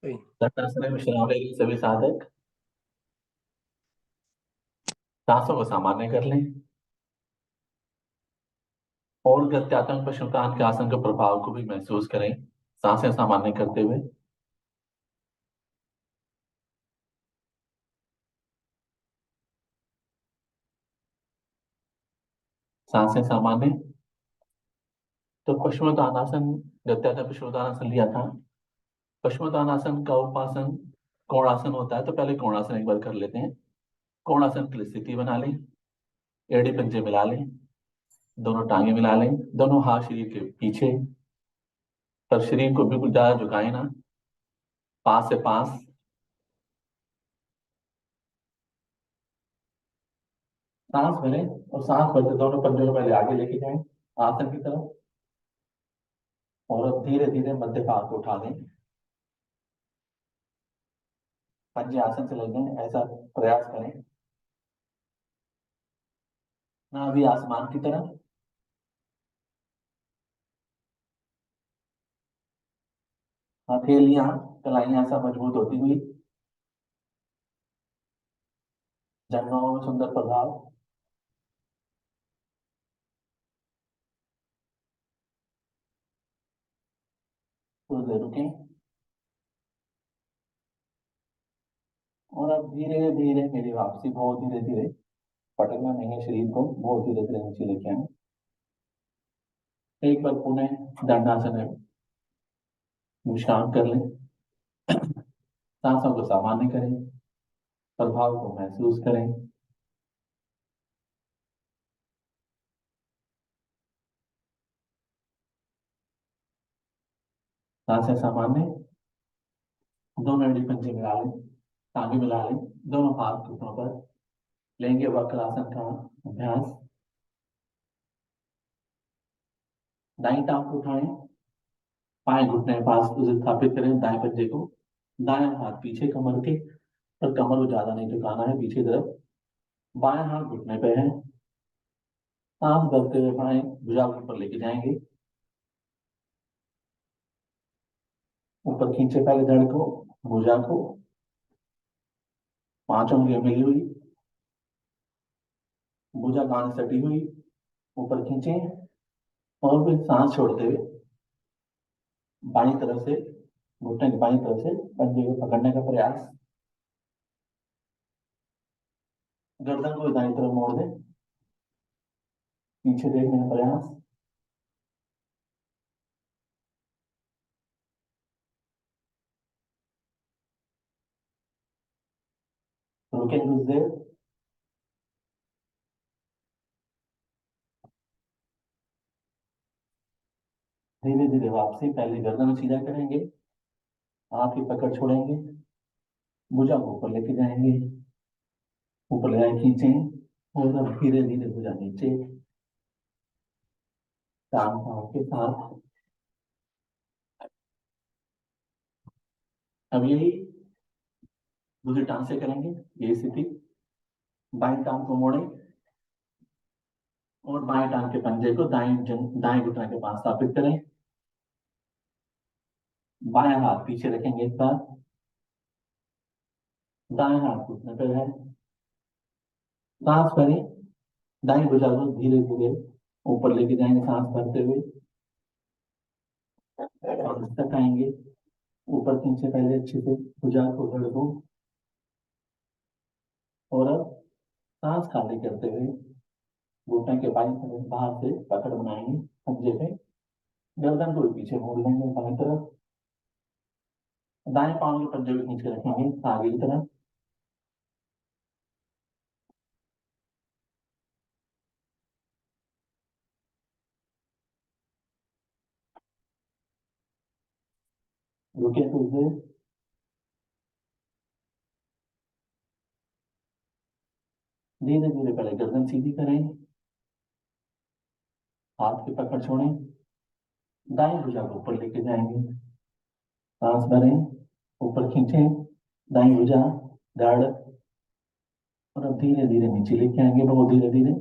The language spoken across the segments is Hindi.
सही। तटस्थ में विश्राम ले लें सभी साधक। सांसों को सामान्य कर लें और गत्यात्मक पश्चिमोत्तान के आसन के प्रभाव को भी महसूस करें, सांसें सामान्य करते हुए। सांसें सामान्य। तो पश्चिमोत्तानासन, गत्यात्मक पश्चिमोत्तानासन लिया था। पश्चिमोत्तानासन का उपासन कोणासन होता है, तो पहले कोणासन एक बार कर लेते हैं। कोणासन की स्थिति बना लें, एड़ी पंजे मिला लें, दोनों टांगे मिला लें, दोनों हाथ शरीर के पीछे, पर शरीर को बिल्कुल ज्यादा झुकाए ना, पास से पास। सांस भरें और सांस भरते दोनों पंजों को पहले आगे लेके जाएं आसन की तरफ, और अब धीरे धीरे मध्य भाग को उठा दें। पंजे आसन से लग जाएं, ऐसा प्रयास करें। ना अभी आसमान की तरफ, हथेलियां कलाइयां सब मजबूत होती हुई, जंघों में सुंदर प्रभाव। कुछ देर रुकें और अब धीरे धीरे मेरी वापसी, बहुत धीरे धीरे, पटकना नहीं है शरीर को, बहुत धीरे धीरे नीचे लेके आए। एक बार पुनः दंडासन में विश्राम कर लें, सांसों को सामान्य करें, प्रभाव को महसूस करें। सांसें सामान्य। दोनों एड़ी पंजे मिला लें, टांगे मिला लें, दोनों हाथ घुटनों पर लेंगे वक्रासन का अभ्यास। दाई टांग को उठाएं, बाएं घुटने के पास उसे स्थापित करें, दाएं पंजे को। दाएं हाथ पीछे कमर के, पर कमर को ज्यादा नहीं झुकाना है पीछे तरफ। बाएं हाथ घुटने पे है, सांस भरते हुए बाएं भुजा के ऊपर लेके जाएंगे। ऊपर खींचे पहले धड़ को, भुजा को, पांच उंगलियां मिली हुई, भुजा कान से सटी हुई, ऊपर खींचे और फिर सांस छोड़ते हुए बाईं तरफ से, घुटने की बाईं तरफ से पंजे को पकड़ने का प्रयास। गर्दन को दाईं तरफ मोड़ दें, पीछे देखने का प्रयास। रुके कुछ देर। धीरे धीरे वापसी, पहले गर्दन सीधा करेंगे, हाथ की पकड़ छोड़ेंगे, भुजा को ऊपर लेके जाएंगे, ऊपर ले जाए खींचें और अब धीरे धीरे भुजा नीचे, टांग पांव के साथ। अब यही दूसरी टांग से करेंगे, ये स्थिति। बाएं टांग को मोड़ें और बाएं टांग के पंजे को दाएं घुटने के पास स्थापित करें। बाएं हाथ पीछे रखेंगे एक बार, दाएं हाथ घुटने पर है, सांस भरें, दाएं भुजा को धीरे धीरे ऊपर लेके जाएंगे सांस भरते हुए, और तक आएंगे। ऊपर खींचे पहले अच्छे से भुजा को, धड़ को, और अब सांस खाली करते हुए घुटने के बाईं तरफ बाहर से पकड़ बनाएंगे पंजे पे। गर्दन को भी पीछे मोड़ लेंगे बाईं तरफ, दाएं पांव के पंजे को खींच के रखेंगे आगे की तरफ। रुके कुछ देर। धीरे धीरे पहले गर्दन सीधी करें, हाथ की पकड़ छोड़ें, दाएं भुजा को ऊपर लेके जाएंगे, सांस भरें, ऊपर खींचें दाएं भुजा, धड़, और अब धीरे धीरे नीचे लेके आएंगे, बहुत धीरे धीरे,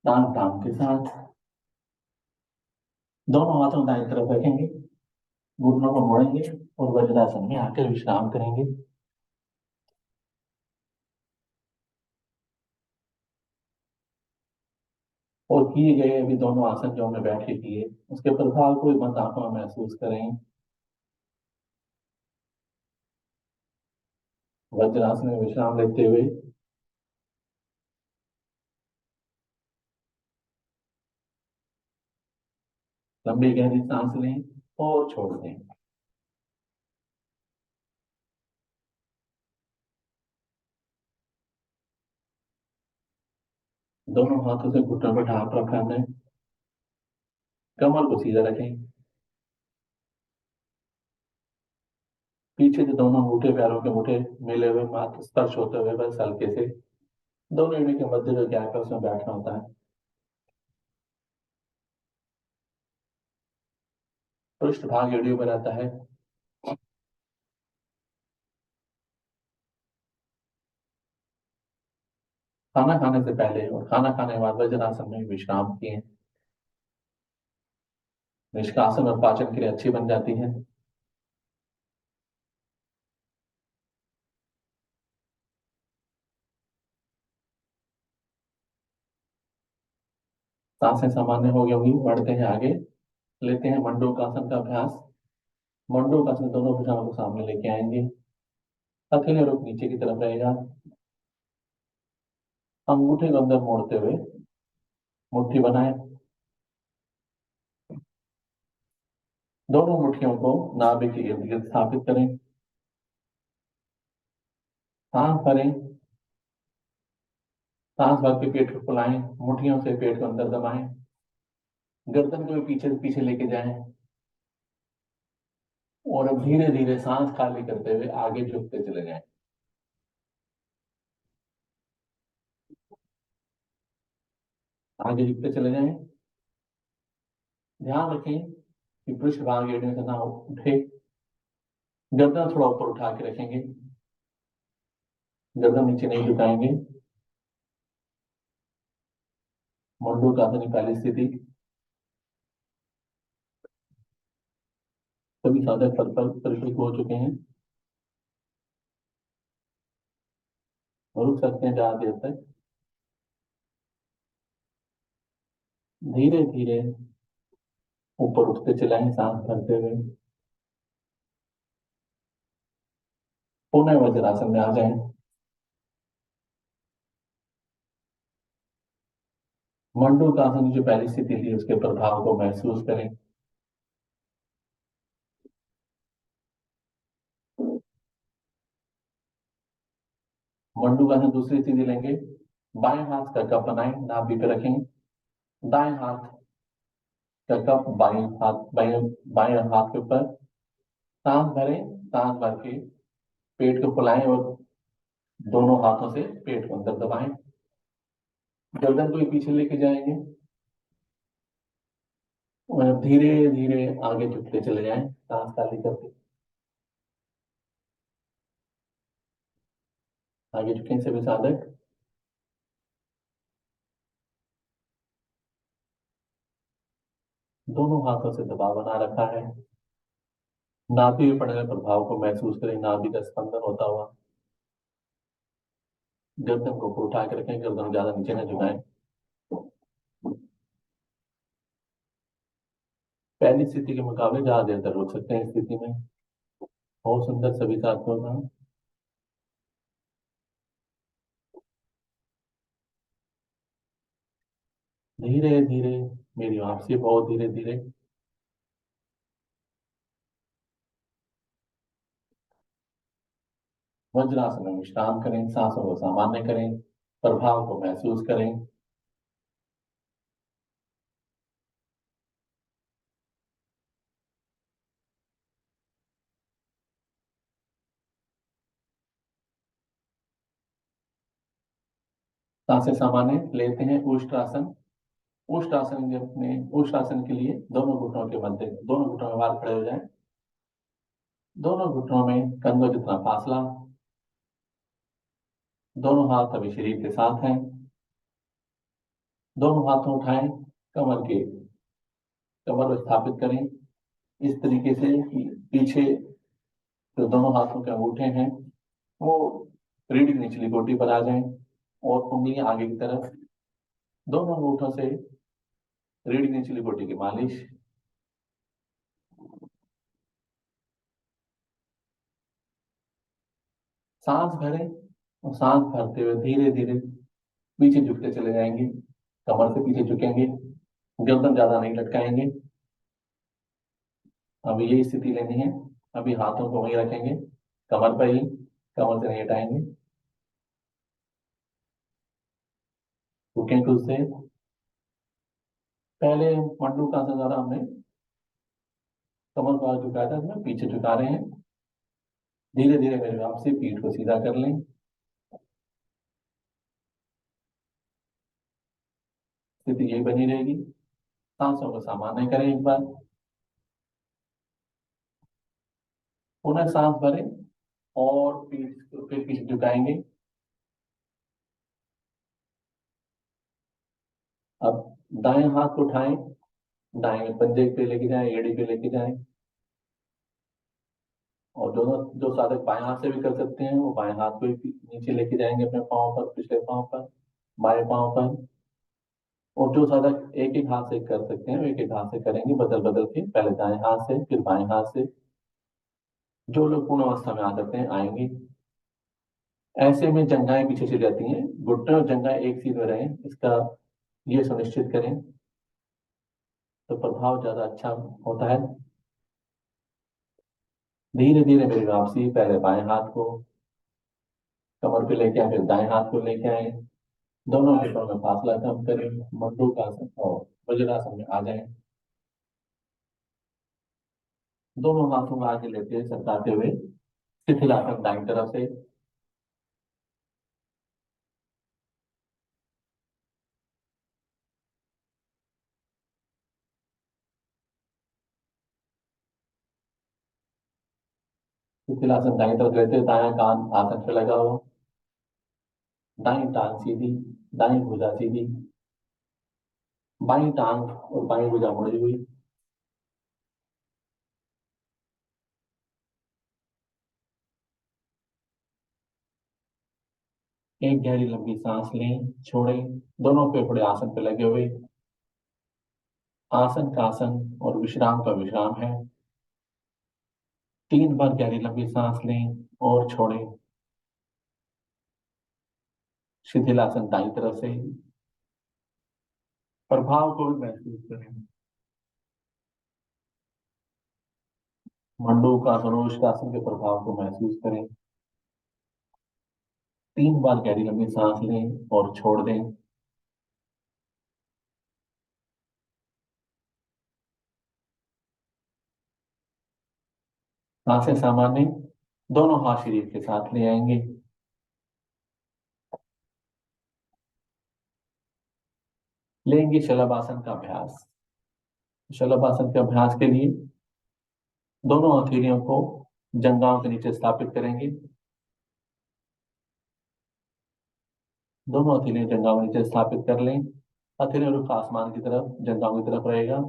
टांग टांग के साथ। दोनों हाथों दाएं तरफ रखेंगे, घुटनों को मोड़ेंगे और वज्रासन में आकर विश्राम करेंगे। और किए गए अभी दोनों आसन जो हमने बैठ के किए, उसके प्रभाव को बंद आंखों में महसूस करें। वज्रासन में विश्राम लेते हुए लंबी गहरी सांस लें और छोड़ दें। दोनों हाथों से घुटनों पर ढांप रखा है। कमर को सीधा रखें। पीछे से दोनों अंगूठे पैरों के अंगूठे मिले हुए, मात्र स्पर्श होते हुए बस हल्के से दोनों एड़ी के मध्य जो गैप है उसमें बैठना होता है। पृष्ठ भाग एड़ियों में रहता है। खाना खाने से पहले और खाना खाने के बाद वज्रासन में विश्राम किए। निष्कासन और पाचन क्रिया अच्छी बन जाती है। सांसें सामान्य हो गई होगी, बढ़ते हैं आगे। लेते हैं मंडूकासन का अभ्यास। मंडूकासन दोनों भुजाओं को सामने लेके आएंगे। हथेली रुख नीचे की तरफ रहेगा। अंगूठे को अंदर मोड़ते हुए मुट्ठी बनाए। दोनों मुट्ठियों को नाभि के इर्द गिर्द स्थापित करें। सांस भरें। सांस भर के पेट को फुलाएं। मुट्ठियों से पेट को अंदर दबाएं। गर्दन को भी पीछे से पीछे लेके जाएं। और अब धीरे धीरे सांस खाली करते हुए आगे झुकते चले जाएं। आगे झुकते चले जाएं। ध्यान रखें कि पृष्ठ भाग एड़ियों से ना उठे। गर्दन थोड़ा ऊपर उठा के रखेंगे। गर्दन नीचे नहीं झुकाएंगे। मंडूकासन की पहली स्थिति। सभी साधक पद पर प्रशिक्षित हो चुके हैं और रुक सकते हैं ज्यादा देर तक। धीरे धीरे ऊपर उठते चलाएं सांस भरते हुए। पुनः वज्रासन में आ जाएं। मंडूकासन की जो पहली स्थिति थी उसके प्रभाव को महसूस करें। मंडूकासन दूसरी स्थिति लेंगे। बाएं हाथ का कप बनाएं, नाभि पे रखें। दाएं हाथ का कप बाएं बाएं हाथ के ऊपर। सांस भरें। सांस भर के पेट को फुलाएं और दोनों हाथों से पेट को अंदर दबाएं। गर्दन को भी पीछे लेके जाएंगे और धीरे धीरे आगे झुकते चले जाएं सांस खाली करके। आगे झुकें सभी साधक। दोनों हाथों से दबाव बना रखा है। नाभि में पड़ने वाले प्रभाव को महसूस करें, नाभि का स्पंदन होता हुआ। गर्दन को ऊपर उठा के रखें, गर्दन ज्यादा नीचे न झुकाएं। पहली स्थिति के मुकाबले ज्यादा देर तक रुक सकते हैं इस स्थिति में। बहुत सुंदर सभी साथियों का। धीरे धीरे मेरी वापसी, बहुत धीरे धीरे। वज्रासन में विश्राम करें, सांसों को सामान्य करें, प्रभाव को महसूस करें। सांसें सामान्य लेते हैं। उष्ट्रासन। उष्ट्रासन के अपने उष्ट्रासन के लिए दोनों घुटनों के मध्य, दोनों घुटनों में बाहर खड़े हो जाएं। दोनों घुटनों में कंधों जितना फासला। दोनों हाथ अभी शरीर के साथ हैं। दोनों हाथों उठाएं। कमर को स्थापित करें। इस तरीके से कि पीछे जो दोनों हाथों के अंगूठे हैं वो रीढ़ की निचली गोटी पर आ जाएं और उंगलियां आगे की तरफ, दोनों अंगूठों से रीढ़ की निचली गोटी की मालिश। सांस भरें और सांस भरते हुए धीरे धीरे पीछे झुकते चले जाएंगे, कमर से पीछे झुकेंगे, गर्दन ज्यादा नहीं लटकाएंगे। अभी यही स्थिति लेनी है। अभी हाथों को वहीं रखेंगे, कमर पर ही, कमर से नहीं हटाएंगे। झुकें खुद से। पहले मंडू का सहारा हमने कमर को आगे झुकाया था, इसमें पीछे झुका रहे हैं। धीरे धीरे मेरे हिसाब से पीठ को सीधा कर लें। स्थिति यही बनी रहेगी। सांसों को सामान्य करें एक बार, पुनः सांस भरें और पीठ को फिर पीछे झुकाएंगे। अब दाएं हाथ को उठाएं, दाएं पंजे पे लेके जाएं, एड़ी पे लेके जाएं। और दोनों जो साधक बाएं हाथ से भी कर सकते हैं वो बाएं हाथ को ही नीचे लेके जाएंगे अपने पाँव पर, पिछले पाँव पर, बाएं पाँव पर। और जो साधक एक एक हाथ से कर सकते हैं वो एक एक हाथ से करेंगे, बदल बदल के, पहले दाएं हाथ से फिर बाएं हाथ से। जो लोग पूर्ण अवस्था में आ सकते हैं आएंगे। ऐसे में जंघाएं पीछे चली जाती हैं, घुटने और जंघाएं एक सीध में रहें, इसका ये सुनिश्चित करें, तो प्रभाव ज्यादा अच्छा होता है। धीरे धीरे मेरी वापसी, पहले बाएं हाथ को कमर पे लेके आए, फिर दाएं हाथ को लेके आए। दोनों पेटों में फासला कम करें, मंडूकासन और वज्रासन में आ जाएं। दोनों हाथों को आगे लेते सरकाते हुए शिथिलासन दाईं तरफ से। शिथिलासन दाईं तरफ लेते, दायां कान आसन पे लगा हो, दाईं टांग सीधी, दाईं भुजा सीधी, बाईं टांग और बाईं भुजा मुड़ी हुई। एक गहरी लंबी सांस लें, छोड़ें। दोनों फेफड़े आसन पे लगे हुए, आसन का आसन और विश्राम का विश्राम है। 3 बार गहरी लंबी सांस लें और छोड़ें। शिथिलासन दाईं तरफ से, प्रभाव को भी महसूस करें। मंडूकासन और उष्टासन के प्रभाव को महसूस करें। 3 बार गहरी लंबी सांस लें और छोड़ दें। सांसें सामान्य, दोनों हाथ शरीर के साथ ले आएंगे। लेंगे शलभासन का अभ्यास। शलभासन के अभ्यास के लिए दोनों हथेलियों को जंघाओं के नीचे स्थापित करेंगे। दोनों हथेलियां जंघाओं के नीचे स्थापित कर लें। हथेलियों रुख आसमान की तरफ, जंघाओं की तरफ रहेगा।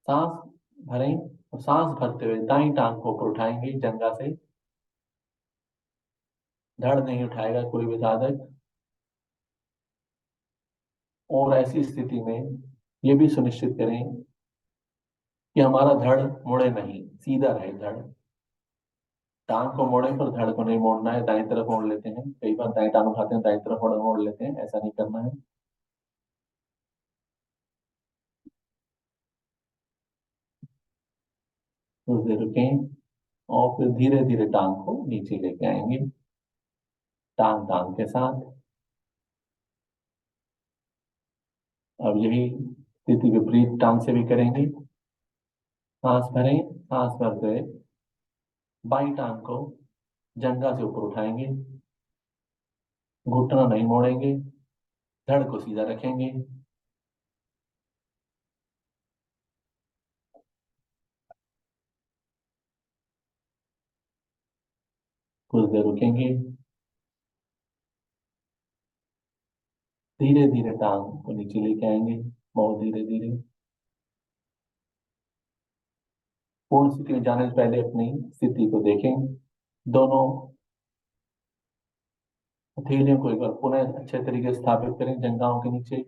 सांस भरें और सांस भरते हुए दाईं टांग को ऊपर उठाएंगे जंघा से। धड़ नहीं उठाएगा कोई भी साधक। और ऐसी स्थिति में ये भी सुनिश्चित करें कि हमारा धड़ मुड़े नहीं, सीधा रहे धड़। टांग को मोड़े पर धड़ को नहीं मोड़ना है। दाएं तरफ मोड़ लेते हैं, कई बार दाएं टांग उठाते हैं दाएं तरफ मोड़ मोड़ लेते हैं, ऐसा नहीं करना है। कुछ देर रुकें और फिर धीरे धीरे टांग को नीचे लेके आएंगे, टांग टांग के साथ। अब यही स्थिति विपरीत टांग से भी करेंगे। सांस भरें, सांस भरते हुए बाईं टांग को जंघा से ऊपर उठाएंगे, घुटना नहीं मोड़ेंगे, धड़ को सीधा रखेंगे। कुछ देर रुकेंगे। धीरे धीरे टांग को नीचे लेके आएंगे, बहुत धीरे धीरे। पूर्ण स्थिति में जाने से पहले अपनी स्थिति को देखें। दोनों हथेलियों को एक बार पुनः अच्छे तरीके से स्थापित करें जंघाओं के नीचे।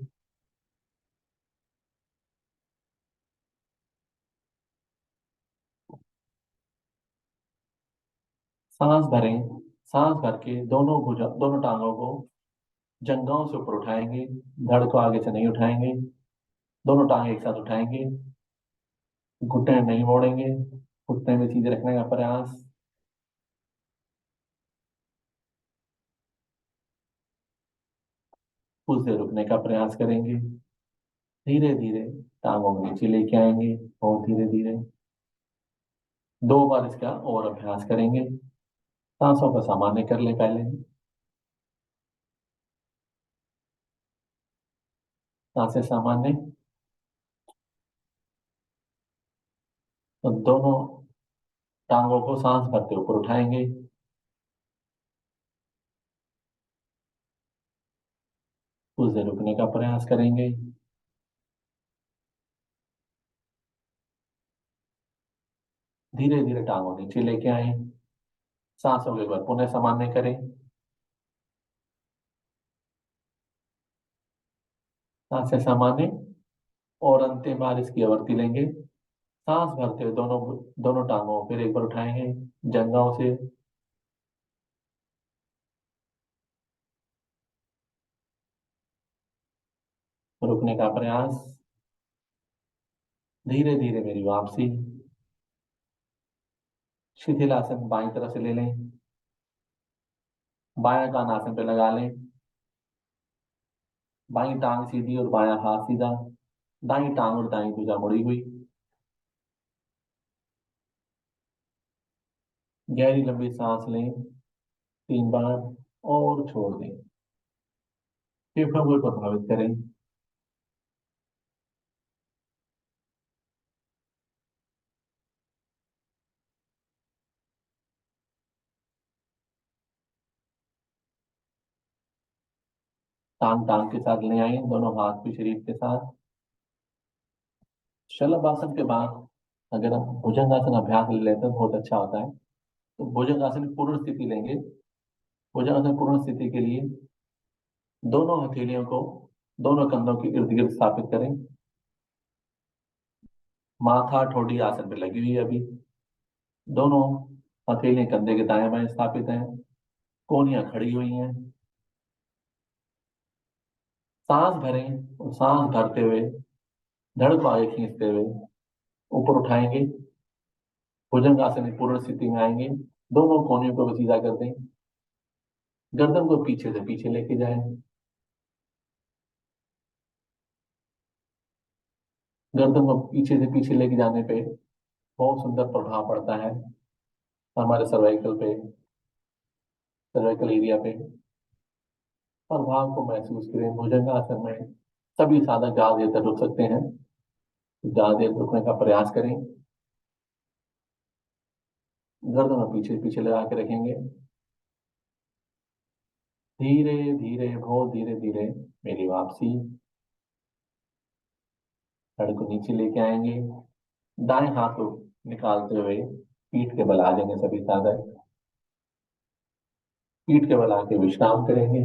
सांस भरें। सांस भर के दोनों भुजा, दोनों टांगों को जंघाओं से ऊपर उठाएंगे, धड़ को आगे से नहीं उठाएंगे। दोनों टांगे एक साथ उठाएंगे, घुटने नहीं मोड़ेंगे, घुटने में सीधे रखने का प्रयास। खुद से रुकने का प्रयास करेंगे। धीरे धीरे टांगों को नीचे लेके आएंगे, बहुत धीरे धीरे। 2 बार इसका और अभ्यास करेंगे। सांसों को सामान्य कर ले पहले। सांसें सामान्य। तो दोनों टांगों को सांस भरते ऊपर उठाएंगे। खुद से रुकने का प्रयास करेंगे। धीरे धीरे टांगों नीचे लेके आए। सांसों को एक बार पुनः सामान्य करें। सांसें सामान्य। और अंतिम बार इसकी आवृत्ति लेंगे। सांस भरते हुए दोनों दोनों टांगों को फिर एक बार उठाएंगे जंघाओं से। रुकने का प्रयास। धीरे धीरे मेरी वापसी। शिथिलासन बाईं तरफ से ले लें। बायां कान आसन पे लगा लें। बाईं टांग सीधी और बायां हाथ सीधा। दाईं टांग और दाईं भुजा मुड़ी हुई। गहरी लंबी सांस लें 3 बार और छोड़ दें। फेफड़ों को प्रभावित करें। टांग टांग के साथ ले आए, दोनों हाथ भी शरीर के साथ। शलभासन के बाद अगर हम भुजंगासन अभ्यास ले लेते हैं तो बहुत अच्छा होता है। तो भुजंगासन की पूर्ण स्थिति लेंगे। भुजंगासन पूर्ण स्थिति के लिए दोनों हथेलियों को दोनों कंधों के इर्द गिर्द स्थापित करें। माथा ठोडी आसन पे लगी हुई है अभी। दोनों हथेलियां कंधे के दाएं बाएं स्थापित हैं। कोहनियां खड़ी हुई हैं। सांस भरें और सांस भरते हुए धड़ को आगे खींचते हुए ऊपर उठाएंगे। भुजंगासन की पूर्ण स्थिति में आएंगे। दोनों कोहनियों को भी सीधा कर दें। गर्दन को पीछे से पीछे लेके जाएं। गर्दन को पीछे से पीछे लेके जाने पे बहुत सुंदर प्रभाव पड़ता है हमारे सर्वाइकल पे, सर्वाइकल एरिया पे। प्रभाव को महसूस करें। भुजंगासन में सभी साधक ज्यादा देर तक रुक सकते हैं। ज्यादा देर रुकने का प्रयास करें। गर्दन को पीछे पीछे लगा के रखेंगे। धीरे धीरे, बहुत धीरे धीरे मेरी वापसी। धड़ को नीचे लेके आएंगे। दाएं हाथ को निकालते हुए पीठ के बल आ जाएंगे सभी साधक। पीठ के बल आके विश्राम करेंगे।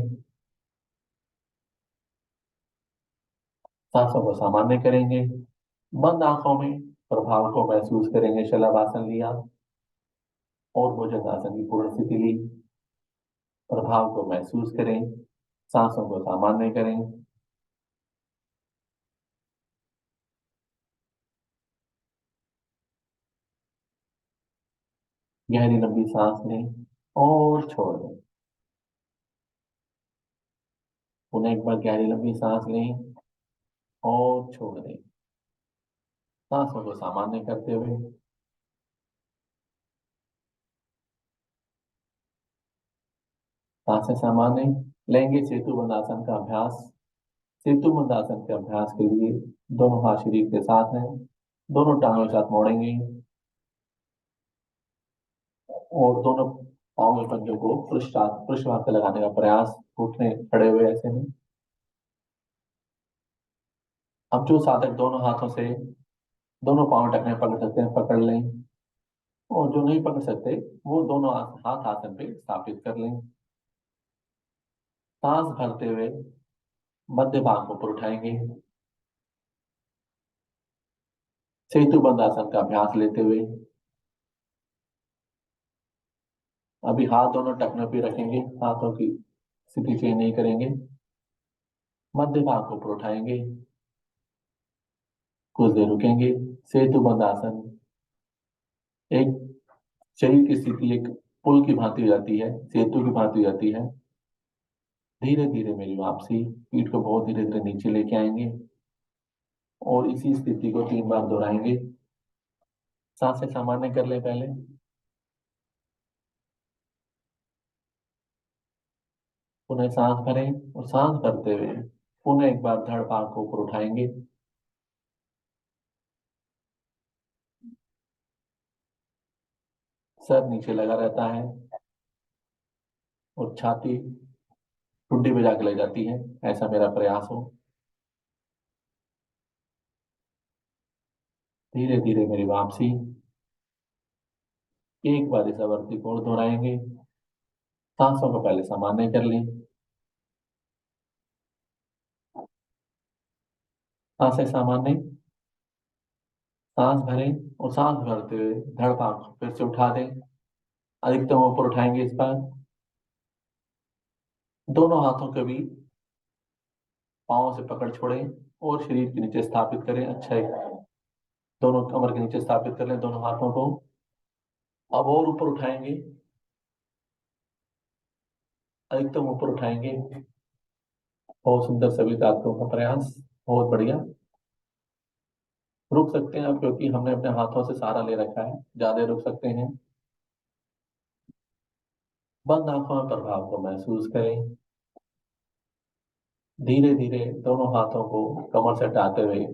सांसों को सामान्य करेंगे। बंद आंखों में प्रभाव को महसूस करेंगे। शलभासन लिया और भुजंगासन की पूर्ण स्थिति ली। प्रभाव को महसूस करें। सांसों को सामान्य करें। गहरी लंबी सांस लें और छोड़ दें। पुनः एक बार गहरी लंबी सांस लें और छोड़ दें। सांसों को सामान्य करते हुए सांसें सामान्य लेंगे। सेतु बंद आसन का अभ्यास। सेतु बंद आसन के अभ्यास के लिए दोनों हाथ शरीर के साथ हैं। दोनों टांगों के साथ मोड़ेंगे और दोनों पांव के पंजों को पृष्ठभाग पे लगाने का प्रयास। घुटने खड़े हुए ऐसे में। अब जो साधक दोनों हाथों से दोनों पांव टखने पकड़ सकते हैं पकड़ लें, और जो नहीं पकड़ सकते वो दोनों हाथ आसन पे स्थापित कर लें। सांस भरते हुए मध्य भाग को ऊपर उठाएंगे। सेतु बंद आसन का अभ्यास लेते हुए अभी हाथ दोनों टखनों पे रखेंगे, हाथों की स्थिति चेंज नहीं करेंगे। मध्य भाग को ऊपर उठाएंगे, कुछ देर रुकेंगे। सेतु बंद आसन, एक शरीर की स्थिति एक पुल की भांति हो जाती है, सेतु की भांति हो जाती है। धीरे धीरे मेरी वापसी, पीठ को बहुत धीरे धीरे नीचे लेके आएंगे और इसी स्थिति को 3 बार दोहराएंगे। सांसें सामान्य कर ले पहले। पुनः सांस भरें और सांस भरते हुए पुनः एक बार धड़ भाग को ऊपर उठाएंगे। सर नीचे लगा रहता है और छाती ठुड्डी पे जाके लग जाती है, ऐसा मेरा प्रयास हो। धीरे धीरे मेरी वापसी, एक बार इस आवृत्ति को और दोहराएंगे। सांसों को पहले सामान्य कर लें। सांसें सामान्य, सांस भरें और सांस भरते हुए धड़ भाग फिर से उठा दें। अधिकतम ऊपर उठाएंगे इस बार। दोनों हाथों को भी पांव से पकड़ छोड़ें और शरीर के नीचे स्थापित करें। अच्छा है, दोनों कमर के नीचे स्थापित कर लें दोनों हाथों को। अब और ऊपर उठाएंगे, अधिकतम ऊपर उठाएंगे। बहुत सुंदर सभी ताकतों का प्रयास, बहुत बढ़िया। रुक सकते हैं अब, क्योंकि हमने अपने हाथों से सहारा ले रखा है, ज्यादा रुक सकते हैं। बंद आंखों में प्रभाव को महसूस करें। धीरे धीरे दोनों हाथों को कमर से हटाते हुए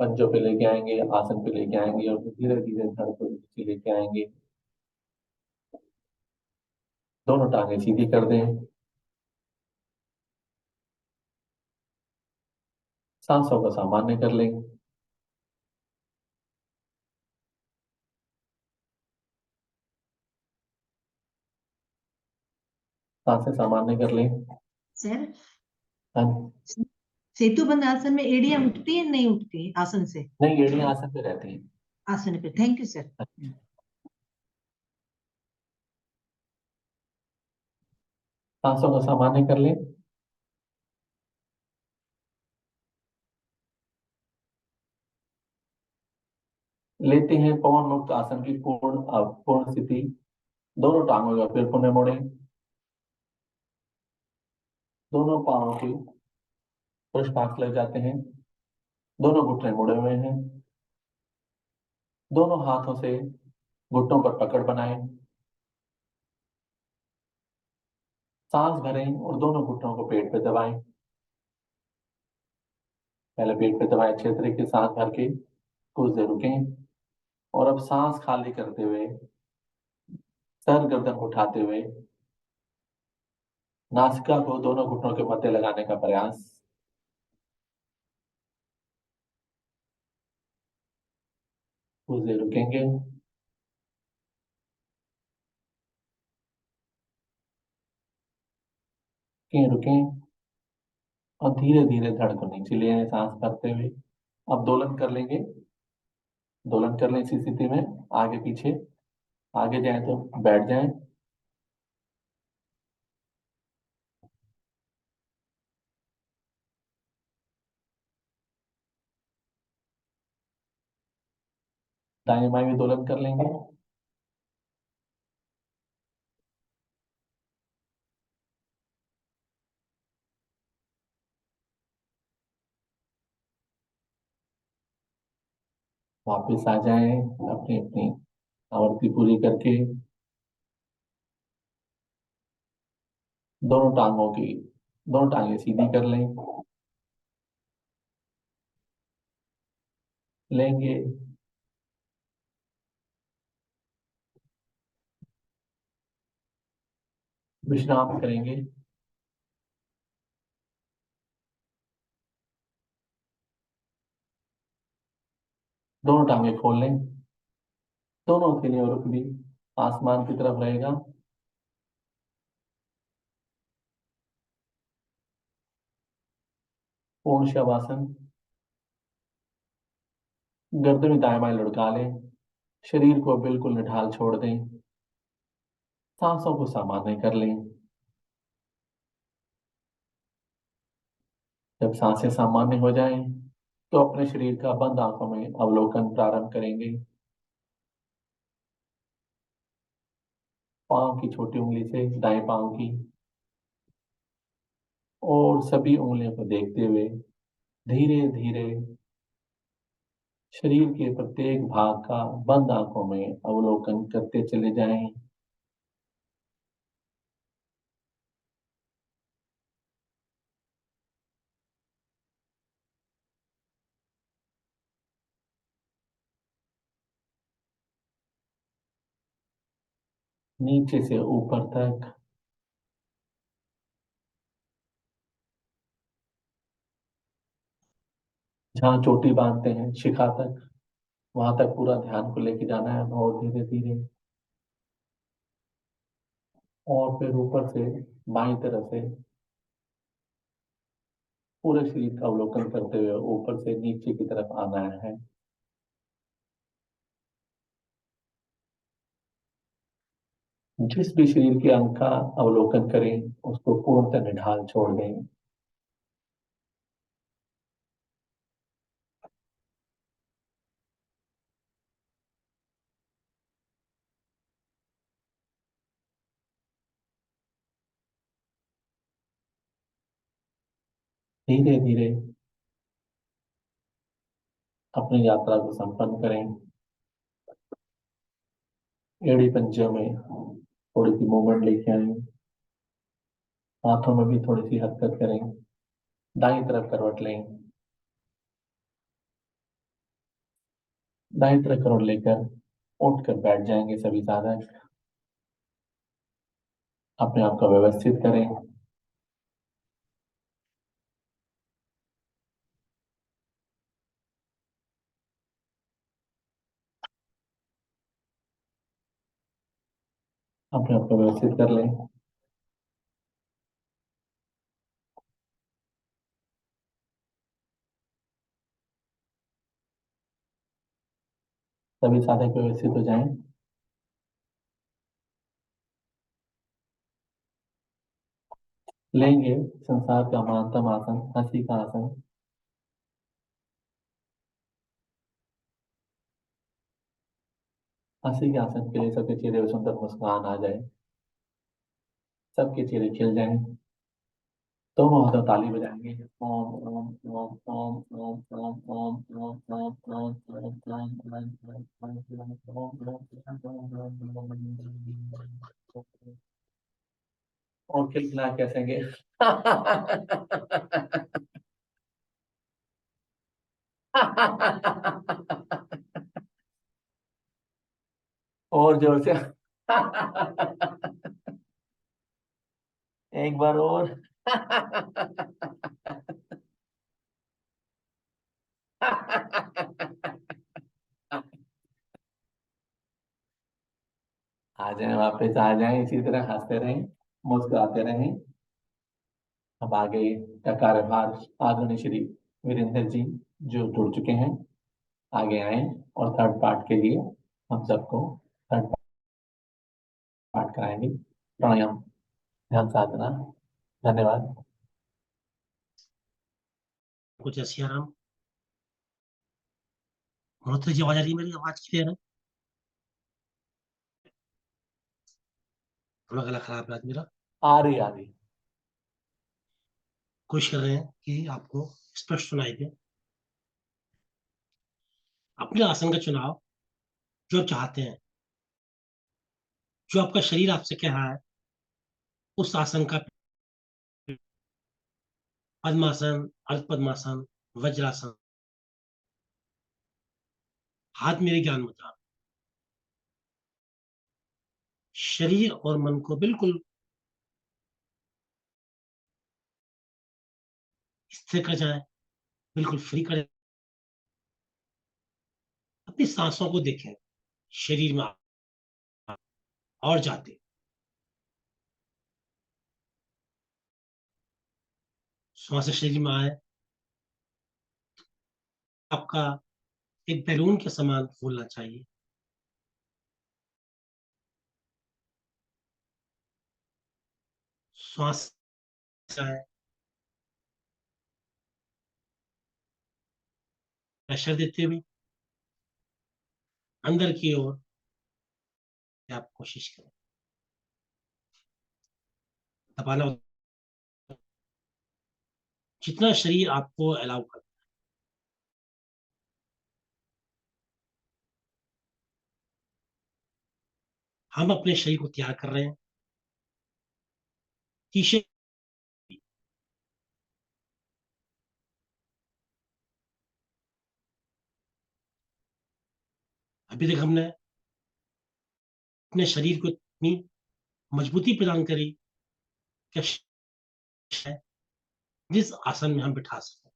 पंजों पे लेके आएंगे, आसन पे लेके आएंगे और धीरे धीरे धड़ को नीचे लेके आएंगे। दोनों टांगे सीधी कर दें। सांसों को सामान्य कर लें। सांसें सामान्य कर लें। सर, हाँ, सेतु बंद आसन में एड़ियां उठती है नहीं उठती आसन से? नहीं, एड़ियां आसन पे रहती हैं। आसन पे, थैंक यू सर। सांसों को सामान्य कर लें। लेते हैं पवन मुक्त आसन की पूर्ण स्थिति। दोनों टांगों का फिर पुनः मोड़ें। दोनों पांवों के पृष्ठ लग जाते हैं। दोनों घुटने मुड़े हुए हैं। दोनों हाथों से घुटनों पर पकड़ बनाएं। सांस भरें और दोनों घुटनों को पेट पे दबाएं। पहले पेट पे दबाएं अच्छे तरीके से, सांस भर के कुछ देर रुकें और अब सांस खाली करते हुए सर गर्दन को उठाते हुए नासिका को दोनों घुटनों के मध्य लगाने का प्रयास। कुछ देर रुकेंगे। रुकें और धीरे धीरे धड़ को नीचे ले आए सांस भरते हुए। अब दोलन कर लेंगे। दोलन कर लें इसी स्थिति में, आगे पीछे। आगे जाए तो बैठ जाएं। दाएं बाएं भी दोलन कर लेंगे। वापस आ जाएं अपनी अपनी आवृत्ति पूरी करके। दोनों टांगे सीधी कर लें। लेंगे। विश्राम करेंगे। दोनों टांगे खोल लें, दोनों हथेलियों रुख भी आसमान की तरफ रहेगा। पूर्ण शवासन। गर्दन दाएं बाएं लुढ़का लें, शरीर को बिल्कुल निढाल छोड़ दें, सांसों को सामान्य कर लें। जब सांसें सामान्य हो जाएं, तो अपने शरीर का बंद आंखों में अवलोकन प्रारंभ करेंगे। पांव की छोटी उंगली से दाएं पांव की और सभी उंगलियों को देखते हुए धीरे धीरे शरीर के प्रत्येक भाग का बंद आंखों में अवलोकन करते चले जाएं। नीचे से ऊपर तक, जहाँ चोटी बांधते हैं शिखा तक, वहां तक पूरा ध्यान को लेके जाना है और धीरे धीरे। और फिर ऊपर से बाईं तरफ से पूरे शरीर का अवलोकन करते हुए ऊपर से नीचे की तरफ आना है। जिस भी शरीर के अंग का अवलोकन करें उसको पूर्णतः निढाल छोड़ दें। धीरे धीरे अपनी यात्रा को संपन्न करें। एड़ी पंजे में थोड़ी सी मूवमेंट लेके आए, हाथों में भी थोड़ी सी हरकत करें, दाईं तरफ करवट लें, दाईं तरफ करवट लेकर उठकर बैठ जाएंगे सभी साधक। अपने आप को व्यवस्थित करें। अपने आप को व्यवस्थित कर लें। सभी साधक व्यवस्थित हो जाएं। लेंगे संसार का महानतम आसन, हंसी का आसन। हंसी के आसन के लिए सबके चेहरे पर सुंदर मुस्कान आ जाए, सबके चेहरे खिल जाएं। दोनों हाथों ताली बजाएंगे। ओम ओम ओम ओम ओम ओम ओम ओम ओम ओम और खिलखिला कैसेंगे। और जोर से। एक बार और। आ जाए, वापस आ जाए, इसी तरह हंसते रहें, मुस्कुराते रहें। अब आगे का कार्यभार आदरणीय श्री वीरेंद्र जी जो जुड़ चुके हैं आगे आए और थर्ड पार्ट के लिए हम सबको थर्ड पार्ट कराएंगे। प्राणायाम, ध्यान साधना। धन्यवाद। कुछ सियाराम। मल्होत्रा जी, आवाज आ रही है? मेरी आवाज क्लियर है? थोड़ा गला खराब है आज मेरा। आ रही। कोशिश कर रहे हैं कि आपको स्पष्ट सुनाई दे। अपने आसन का चुनाव जो आप चाहते हैं, जो आपका शरीर आपसे कह रहा है, उस आसन का पद्मासन, अर्ध पद्मासन, वज्रासन, हाथ मेरे ज्ञान मुद्रा, शरीर और मन को बिल्कुल स्थिर कर जाए, बिल्कुल फ्री कर अपनी सांसों को देखें, शरीर में और जाते, श्वास शरीर में आए, आपका एक बैलून के समान फूलना चाहिए। श्वास आए, प्रेशर देते हुए अंदर की ओर आप कोशिश करें, दबाना जितना शरीर आपको अलाउ कर। हम अपने शरीर को तैयार कर रहे हैं। टी-शर्ट अभी तक हमने अपने शरीर को इतनी मजबूती प्रदान करी कि जिस आसन में हम बिठा सकें।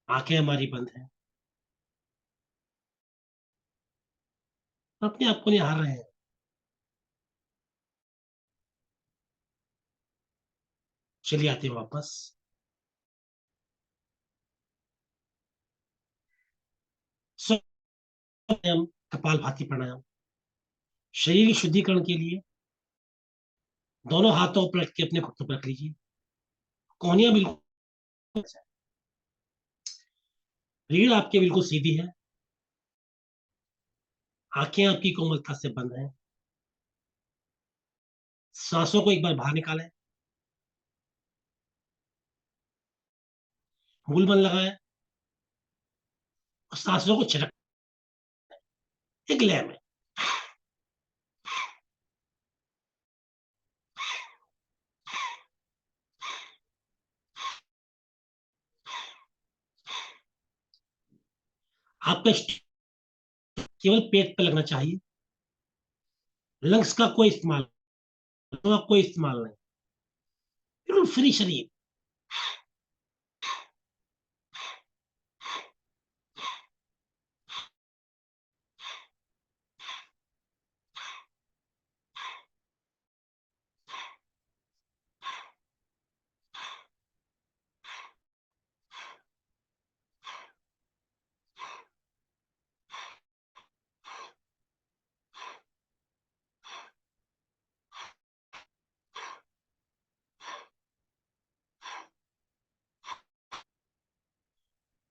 आंखें हमारी बंद हैं, अपने आप को निहार रहे हैं। चलिए आते हैं वापस। हम कपाल भाती प्राणायाम, शरीर की शुद्धिकरण के लिए दोनों हाथों पर रख के अपने घुटनों पर रख लीजिए। कोहनियां बिल्कुल, रीढ़ आपकी बिल्कुल सीधी है, आंखें आपकी कोमलता से बंद हैं। सांसों को एक बार बाहर निकालें, मूल बंद लगाएं और सांसों को छिड़क एक लय में। आपका केवल पेट पे लगना चाहिए, लंग्स का कोई इस्तेमाल, कोई इस्तेमाल नहीं, बिल्कुल फ्री शरीर।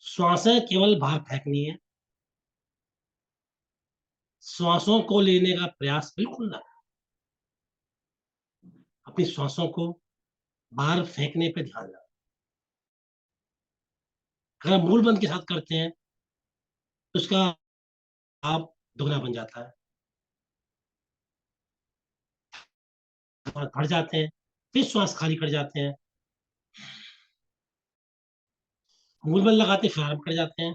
श्वासें केवल बाहर फेंकनी है, श्वासों को लेने का प्रयास बिल्कुल ना करें। अपनी श्वासों को बाहर फेंकने पे ध्यान दें। अगर मूल बंद के साथ करते हैं तो उसका आप दोगुना बन जाता है। भर जाते हैं, फिर श्वास खाली कर जाते हैं, मूल बंद लगाते फिर आराम कर जाते हैं।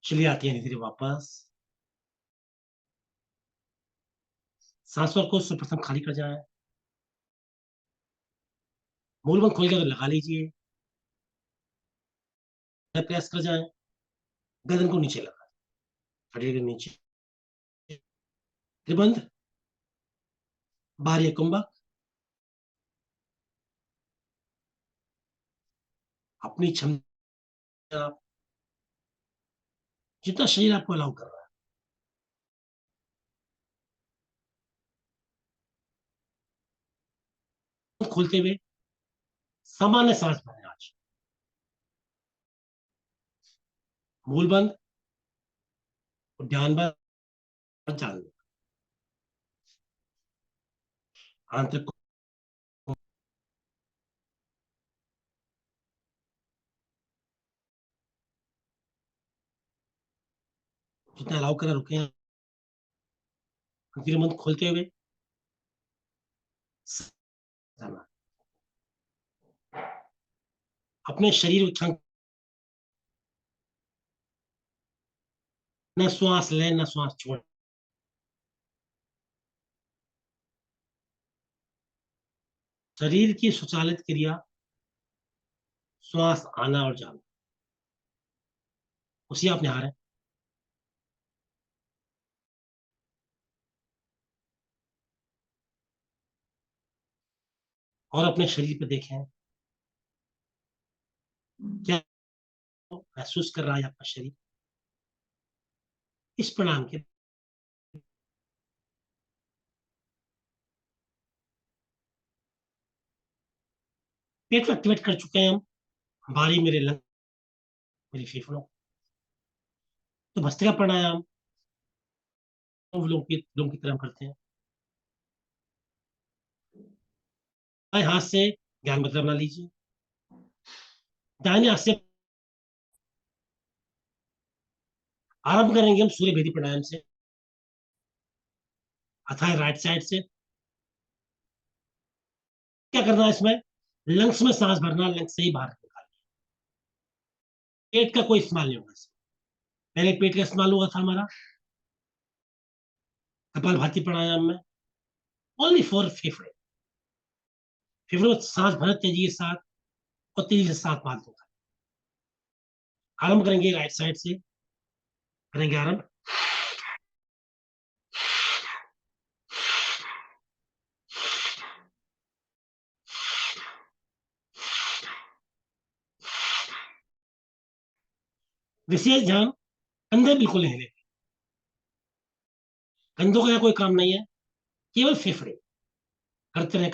चलिए आती है धीरे धीरे वापस। सांसों को सर्वप्रथम खाली कर जाए, मूल बंद खोल के अगर लगा लीजिए, प्रयास कर जाए, गर्दन को नीचे लगा, शरीर के नीचे त्रिबंध, बाह्य कुंभक, अपनी क्षमता जितना शरीर आपको अलाउ कर रहा है, खोलते हुए सामान्य सांस भरें आज। मूल बंद और ध्यान बंद चालू। आंतरिक जितना अलाउ करा रुके। मंद खोलते हुए अपने शरीर उच्छृंखल, न श्वास लें न श्वास छोड़ें। शरीर की स्वचालित क्रिया, श्वास आना और जाना, उसी आप निहार है। और अपने शरीर पे देखें, क्या महसूस कर रहा है आपका शरीर इस प्राणायाम के। पेट को एक्टिवेट कर चुके हैं हम, बारी मेरे लंग, मेरी फेफड़ों। तो भस्त्रिका प्राणायाम लोग की तरह करते हैं। बाएं हाथ से ज्ञान मुद्रा बना लीजिए, दाहिने हाथ से आरंभ करेंगे हम सूर्य भेदी प्राणायाम से, अथाह राइट साइड से। क्या करना है इसमें, लंग्स में सांस भरना, लंग्स से ही बाहर निकालना। पेट का कोई इस्तेमाल नहीं होगा इसमें। पहले पेट का इस्तेमाल हुआ था हमारा कपाल भाती प्राणायाम में, ओनली फॉर फेफड़े। फेफड़े में सांस भरत तेजी के साथ और तेजी से सांस बांध होगा। आरंभ करेंगे राइट साइड से, करेंगे आरंभ। विशेष ध्यान, कंधे बिल्कुल नहीं लेते, कंधों का यहाँ कोई काम नहीं है, केवल फेफड़े करते रहे।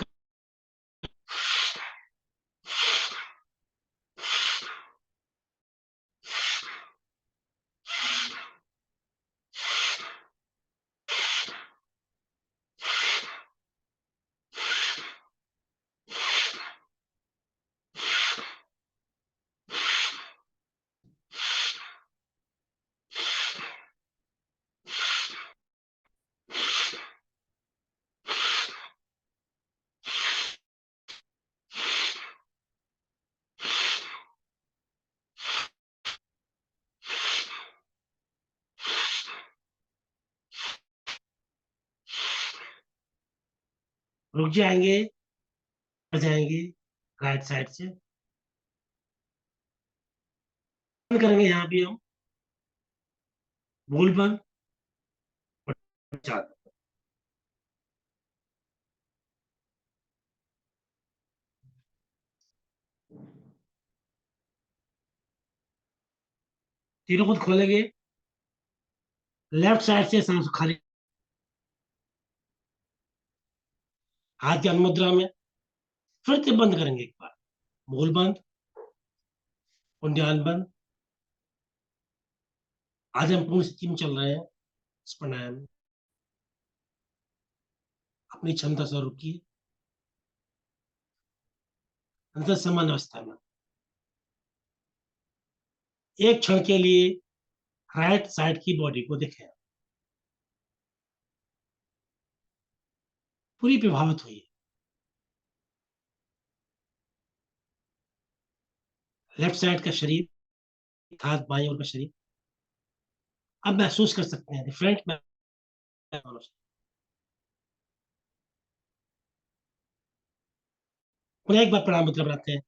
रुक जाएंगे, जाएंगे राइट साइड से, बंद करेंगे यहाँ भी हम, भूल बंद चालू। तीनों खुद खोलेंगे, लेफ्ट साइड से सांस खाली, हाथ ज्ञान मुद्रा में, फिर से बंद करेंगे एक बार, भूल बंद और ध्यान बंद। आज हम पूर्ण स्थिति में चल रहे हैं इस प्राणायाम में। अपनी क्षमता से रुकिए, अंतर समान अवस्था में एक क्षण के लिए राइट साइड की बॉडी को देखें, पूरी प्रभावित हुई। लेफ्ट साइड का शरीर, हाथ बाएं ओर का शरीर अब महसूस कर सकते हैं डिफरेंट में। पुनः एक बार प्रणाम मुद्रा बनाते हैं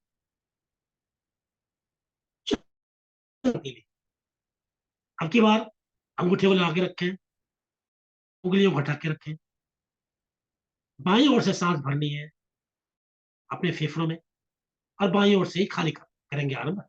के लिए। अब की बार अंगूठे को लगा के रखें, उंगलियों को हटा के रखें, बाईं ओर से सांस भरनी है अपने फेफड़ों में और बाईं ओर से ही खाली करेंगे आरंभ।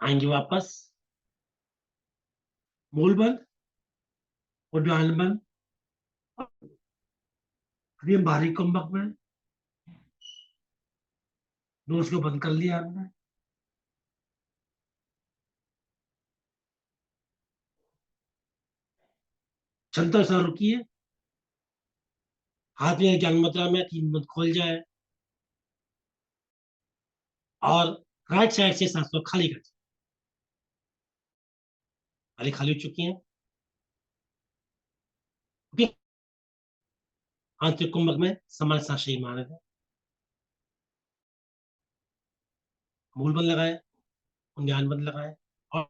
आएंगे वापस, मूल बंद, उड्डयन बंद। अभी हम बाहरी कुंभक में, नोज को बंद कर लिया हमने। क्षमता सर रुकिए, हाथ में ज्ञान मुद्रा में 3 बंद खोल जाए और राइट साइड से सांस को खाली कर दीजिए। खाली खाली हो चुकी है। ओके, आंतरिक कुंभक में समान सांस ही मारे थे। मूल बंद लगाए, ज्ञान बंद लगाए और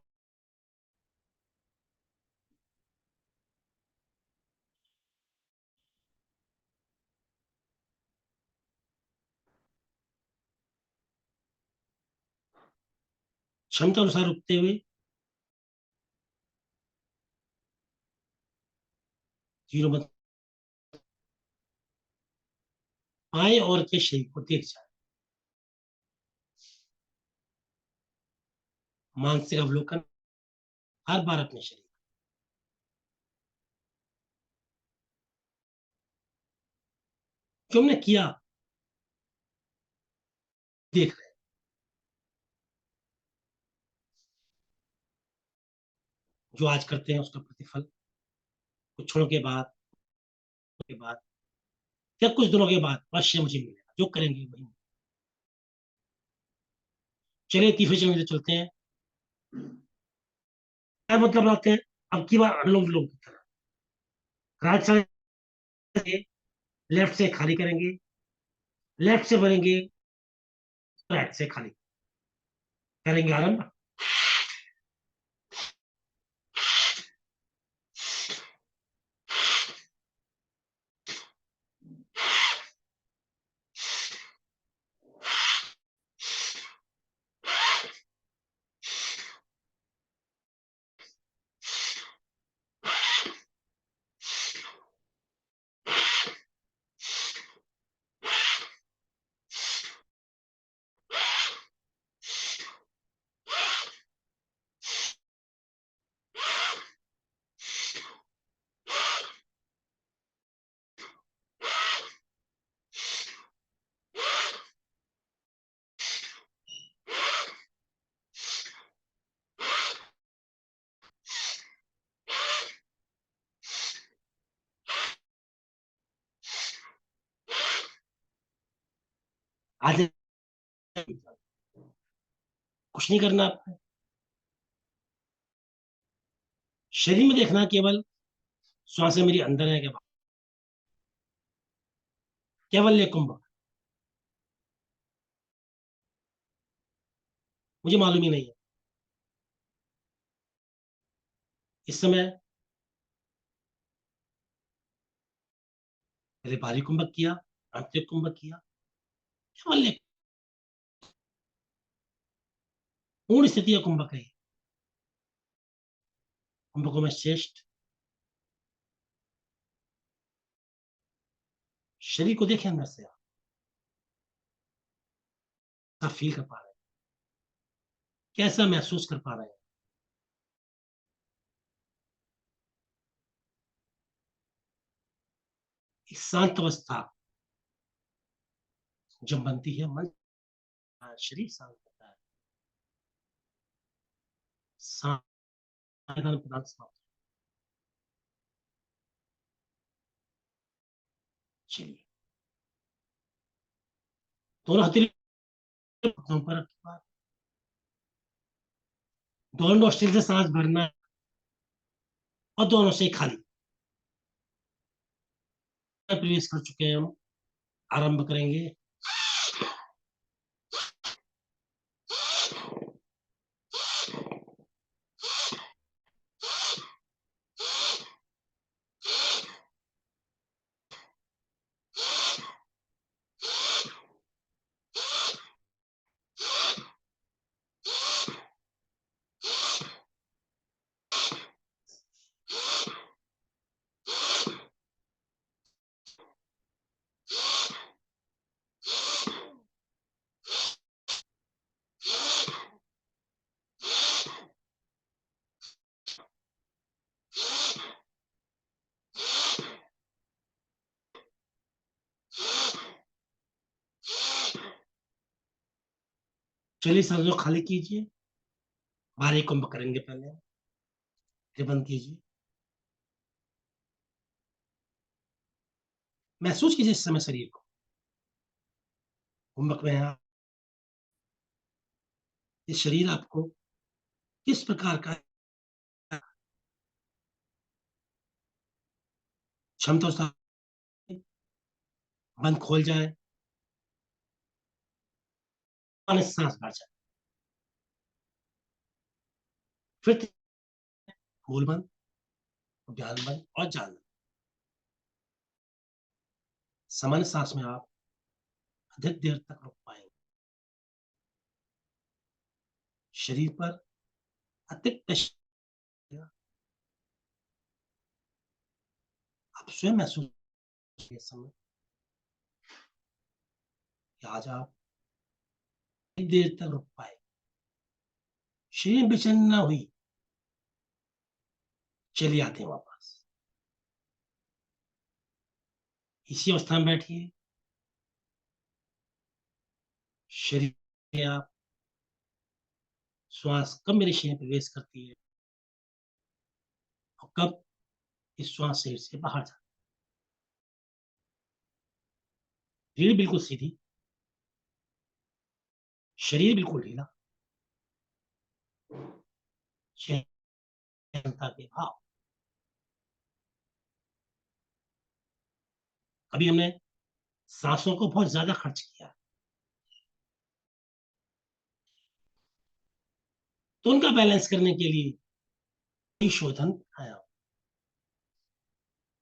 क्षमता अनुसार रुकते हुए 0 बंद। बाएं और के शरीर को देख जाए, मानसिक अवलोकन हर बार अपने शरीर, जो हमने किया देख रहे, जो आज करते हैं उसका प्रतिफल कुछ क्षणों के बाद या कुछ दिनों के बाद अवश्य मुझे मिलेगा। जो करेंगे वही। चलिए तीसरे चरण से चलते हैं। क्या मतलब आते हैं, अब की बार अनुलोम विलोम की तरह राइट साइड से लेफ्ट से खाली करेंगे, लेफ्ट से भरेंगे, राइट से खाली करेंगे। आरंभ। आज कुछ नहीं करना आपको, शरीर में देखना केवल श्वासें मेरी अंदर है क्या, केवल ये कुंभ मुझे मालूम ही नहीं है। इस समय पहले बाहरी कुंभक किया, आंतरिक कुंभक किया, केवल ये पूर्ण स्थिति है कुंभक है। कुंभकों में श्रेष्ठ शरीर को देखें अंदर से, आप फील कर पा रहे हैं, कैसा महसूस कर पा रहे हैं। एक शांत अवस्था जब बनती है, मन शरीर शांत होता है, आदान प्रदान समाप्त। चलिए दोनों हथेली पर रखी बात, दोनों नोस्ट्रिल से सांस भरना और दोनों से खाली प्रवेश कर चुके हैं हम। आरंभ करेंगे। चलिए सांसों खाली कीजिए, बारी को करेंगे पहले, फिर बंद कीजिए। महसूस कीजिए इस समय शरीर को, कुंभक में है। ये शरीर आपको किस प्रकार का क्षमता बंद खोल जाए, सांस भर जाए, फिर खोल बंद, ज्ञान बंद और जान बंद। सामान्य सांस में आप अधिक देर तक रुक पाएंगे। शरीर पर अधिक आप स्वयं महसूस इस समय कि आज आप एक देर तक रुक पाए, शरीर बेचैन ना हुई। चलिए आते हैं वापस, इसी अवस्था में बैठिए। शरीर में आप श्वास कब मेरे शरीर में प्रवेश करती है और कब इस श्वास शरीर से बाहर जाती है। रीढ़ बिल्कुल सीधी, शरीर बिल्कुल ढीला, चिंता के भाव। अभी हमने सांसों को बहुत ज्यादा खर्च किया, तो उनका बैलेंस करने के लिए शोधन आया।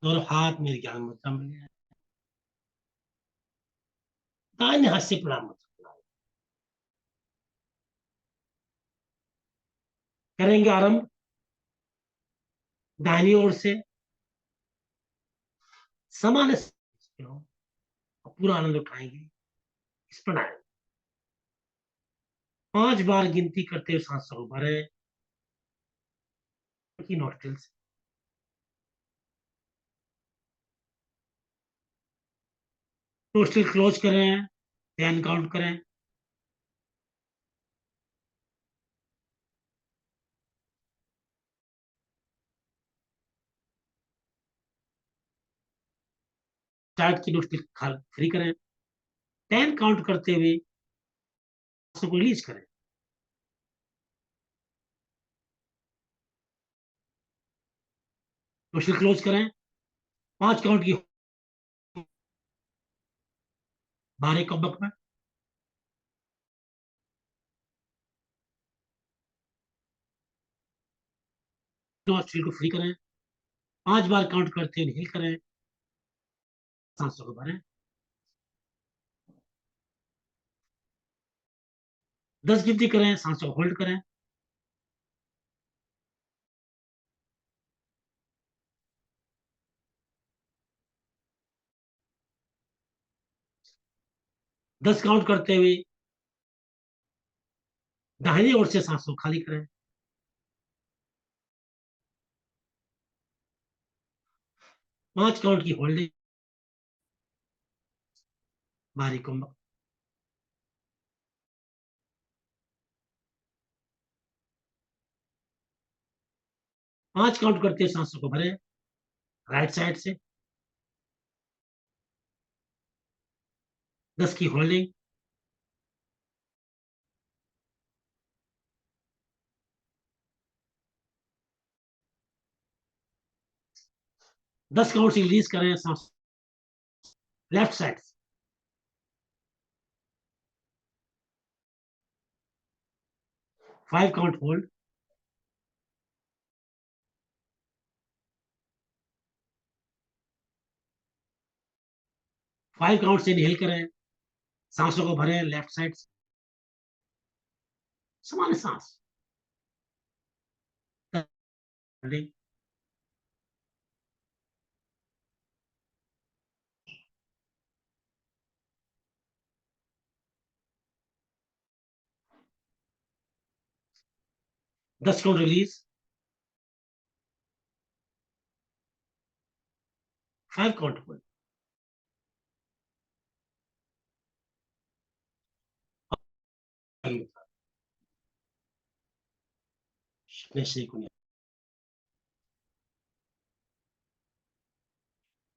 दोनों हाथ मेरे ज्ञान मुद्रा में है, दाहिने हाथ से प्रणाम मुद्रा करेंगे। आरंभ दाहिनी ओर से, समान और पूरा आनंद उठाएंगे इस प्राणायाम। 5 बार गिनती करते हुए सांसों को भरें नोस्ट्रिल से, नोस्ट्रिल क्लोज करें, 10 काउंट करें। स्टार्ट की नोस्ट्रिल फ्री करें, 10 काउंट करते हुए सांसों को रिलीज करें। नोस्ट्रिल क्लोज करें, 5 काउंट की बाहर कब्बक में, नोस्ट्रिल को फ्री करें, 5 बार काउंट करते हुए हिल करें, सांसों को भरें। 10 गिनती करें, सांसों को होल्ड करें। दस काउंट करते हुए दाहिनी ओर से सांसों खाली करें। 5 काउंट की होल्डिंग, बाहरी कुंभक। 5 काउंट करते हुए सांसों को भरें राइट साइड से। 10 की होल्डिंग, दस काउंट से रिलीज करें सांस लेफ्ट साइड से। 5 काउंट होल्ड, 5 काउंट से इनहेल करें, सांसों को भरें लेफ्ट साइड से, समान सांस। 10 काउंट रिलीज, 5 काउंट होल्ड। अपने शरीर को नहीं।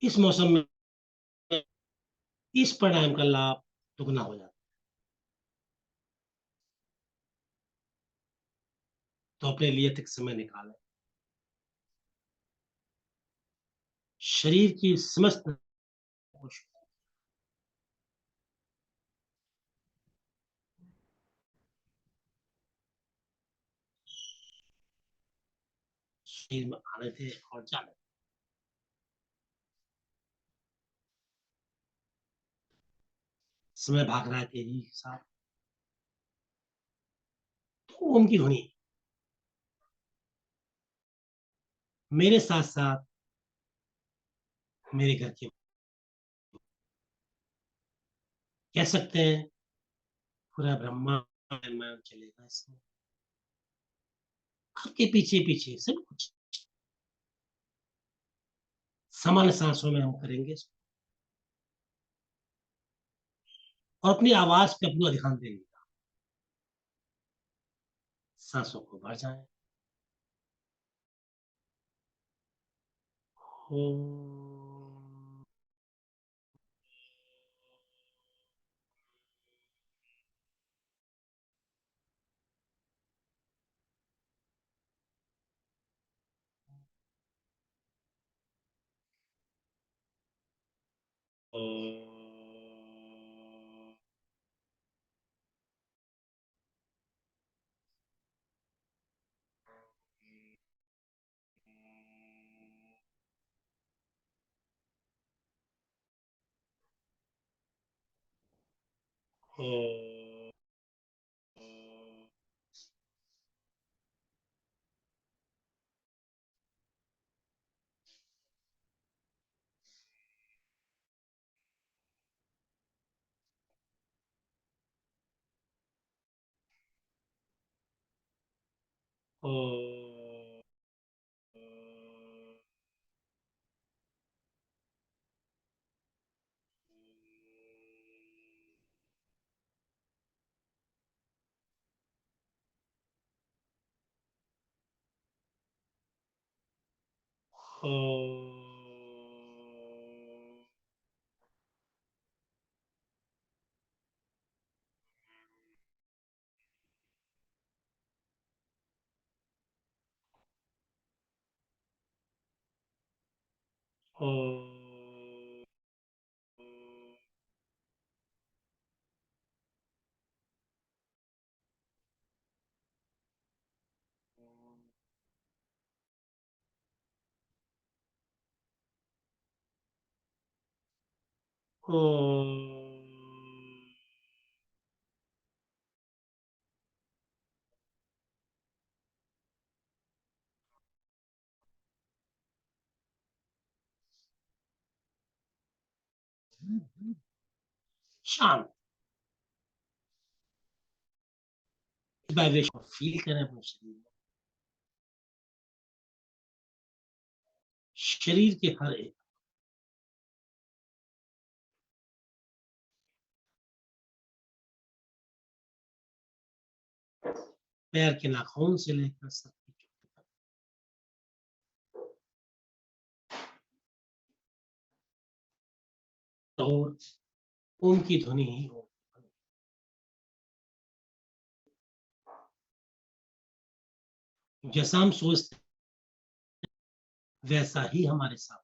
इस मौसम में इस प्राणायाम का लाभ दुगना हो जाता है। तो अपने लिए अधिक समय निकालें, शरीर की समस्त शरीर में आने थे और जाने। समय भाग रहा है तेजी के साथ, तो ओम की ध्वनि मेरे साथ साथ मेरे घर के कह सकते हैं पूरा ब्रह्मांड में चलेगा। इसमें आपके पीछे पीछे सब कुछ सामान्य सांसों में हम करेंगे और अपनी आवाज पे पूरा ध्यान देंगे। सांसों को बढ़ जाए। शांत वाइब्रेशन फील करें अपने शरीर में। शरीर के हर एक पैर के नाखून से लेकर सर की चोटी तक और ओम की ध्वनि ही हो। जैसा हम सोचते वैसा ही हमारे साथ।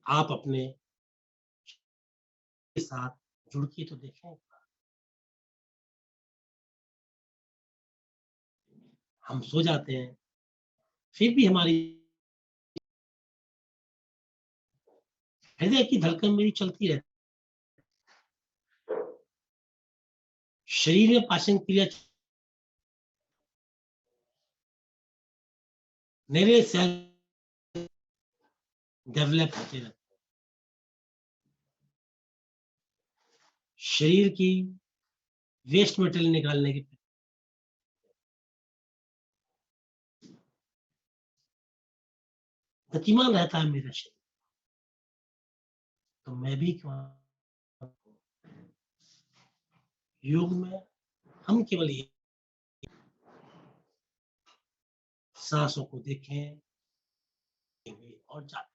आप अपने के साथ जुड़ के तो देखें। हम सो जाते हैं फिर भी हमारी हृदय की धड़कन मेरी चलती रहती। शरीर में पाचन क्रिया नए सेल डेवलप होते रहते। शरीर की वेस्ट मटेरियल निकालने की गतिमान रहता है मेरा शरीर। तो मैं भी योग में हम केवल ये सांसों को देखें और जाते,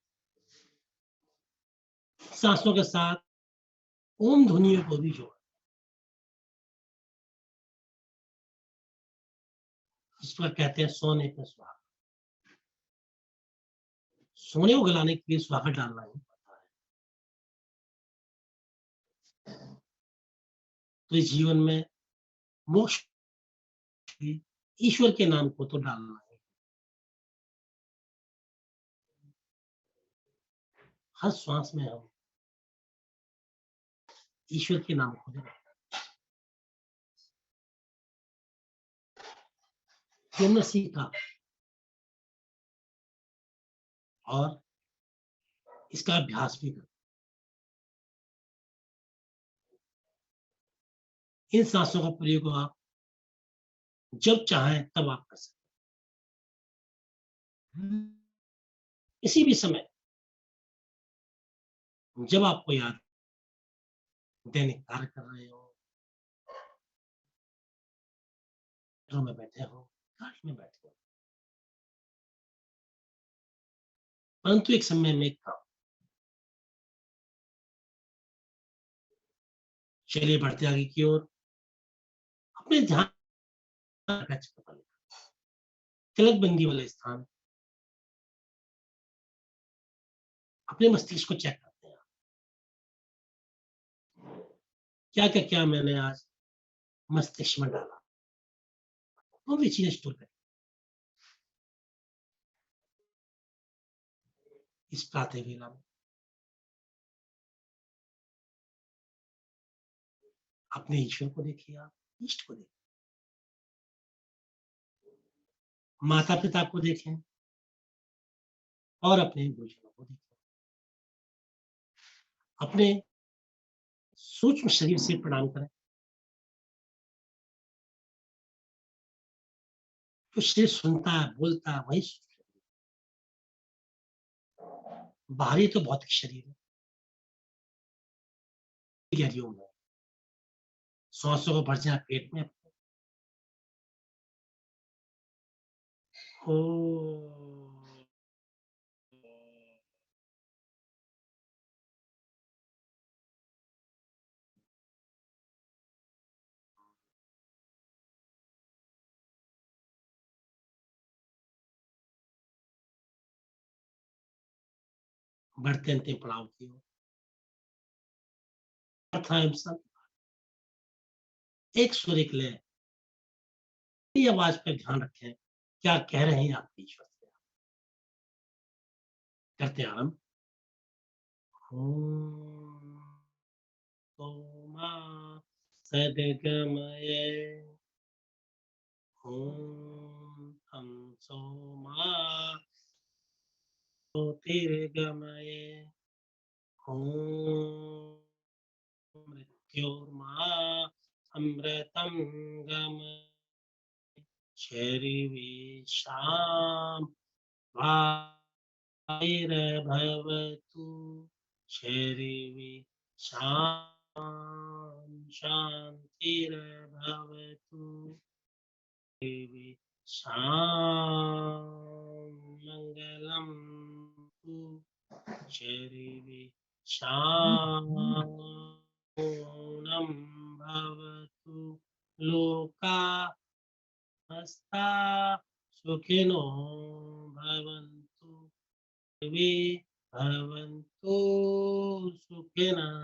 सांसों के साथ ओम ध्वनियों को भी जोड़, इस पर कहते हैं सोने पे सुहागा। सोने को गलाने के लिए सुहागा डालना ही पड़ता है। तो इस जीवन में मोक्ष ईश्वर के नाम को तो डालना है। हर श्वास में हम ईश्वर के नाम को दें। हमने सीखा और इसका अभ्यास भी कर, इन सांसों का प्रयोग आप जब चाहें तब आप कर सकते हैं। किसी भी समय जब आपको याद, दैनिक कार्य कर रहे हो, घरों में बैठे हो, गाड़ी में बैठे हो, परंतु एक समय में एक काम, चलिए बढ़ते आगे की ओर। अपने ध्यान तिलक बंदी वाले स्थान, अपने मस्तिष्क को चेक करते हैं, क्या मैंने आज मस्तिष्क में डाला, वो भी चीजें स्टोर करें। इस प्रातः वेला में अपने ईश्वर को देखिए, आप इष्ट को देखिए, माता पिता को देखें और अपने गुरुजनों को देखें। अपने सूक्ष्म शरीर से प्रणाम करें। तो शरीर सुनता है, बोलता है, वही बाहरी तो भौतिक शरीर है, हरिओम है, सांसों को भर जाए पेट में। ओ बढ़ते अंतिम पड़ाव की ओर। एक सुर एक लय, आवाज पर ध्यान रखें, क्या कह रहे हैं आपके ईश्वर से। करते आरंभ। सोमा सद्गमये, हम सोमा ज्योतिर्गमये, मृत्योर्मा अमृतं गमये, शरीवेशां वायुर्भवतु, शरीवेशां शान्तिर्भवतु, शरीवेशां मङ्गलं तु, शरीवेशां पूर्णं भवतु, लोका समस्ता सुखिनो भवन्तु, सर्वे भवन्तु सुखिनः,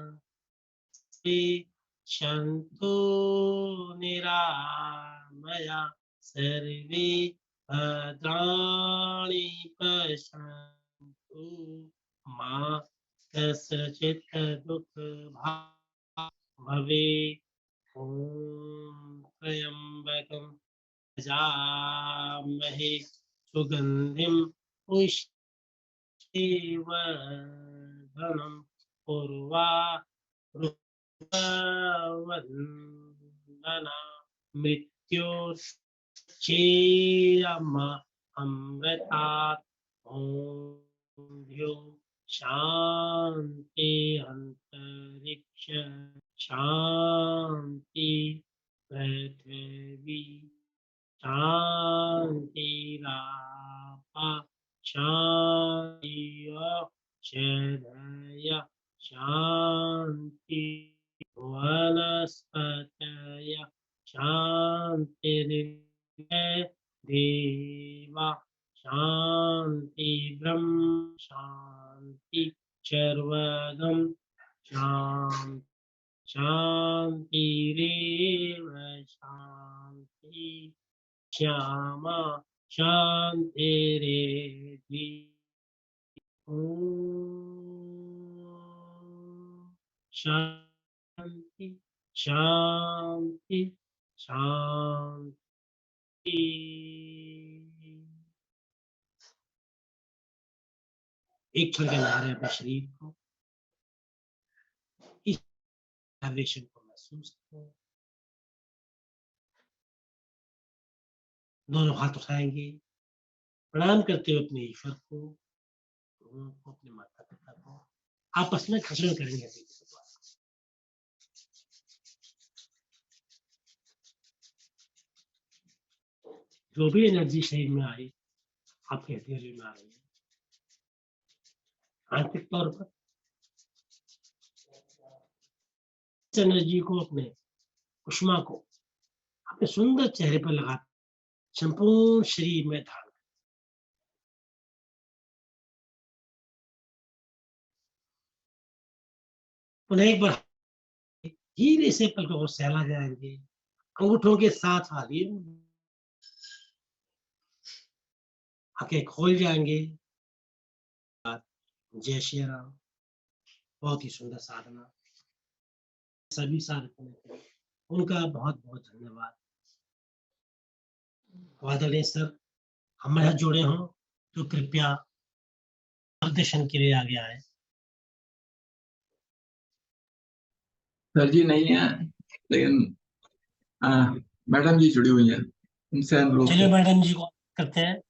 सर्वे सन्तु निरामया, सर्वे भद्राणि पश्यन्तु, मा कस्यचित् दुःखभाग् भवेत्। ॐ त्र्यम्बकं यजामहे सुगन्धिं पुष्टिवर्धनम्, उर्वारुकवन्दना, मृत्योर्मुक्षीयमामृतात्। ॐ द्यौ शान्ति, अन्तरिक्ष शान्ति, पृथ्वी शान्तिरापः शान्तिरक्षरय शान्ति वनस्पतय शान्तिर्देवा शान्ति ब्रह्म शान्ति सर्वगम शान्ति शान्तिरेव शान्ति श्यामा शान्तिरेधि ॐ शान्ति शान्ति शान्ति। एक क्षण के लिए अपने शरीर को, इस वाइब्रेशन को महसूस करो। दोनों हाथ उठाएंगे, प्रणाम करते हुए अपने ईश्वर को, अपने माता पिता को आपस में खसरण करेंगे। जो भी एनर्जी शरीर में आई, आपके हृदय में आ रही है, आंतरिक तौर पर इस एनर्जी को, अपने उष्मा को अपने सुंदर चेहरे पर लगा संपूर्ण शरीर में धारण। पुनः एक बार धीरे से पलकों को सहला जाएंगे, अंगूठों के साथ वाली आंखें खोल जाएंगे। जय श्री राम। बहुत ही सुंदर साधना। सभी साधकों उनका बहुत बहुत धन्यवाद। आदरणीय सर हमारे साथ जुड़े हों तो कृपया मार्गदर्शन के लिए आगे आए। सर जी नहीं है, लेकिन मैडम जी जुड़ी हुई है, उनसे अनुरोध। चलिए मैडम जी को करते हैं।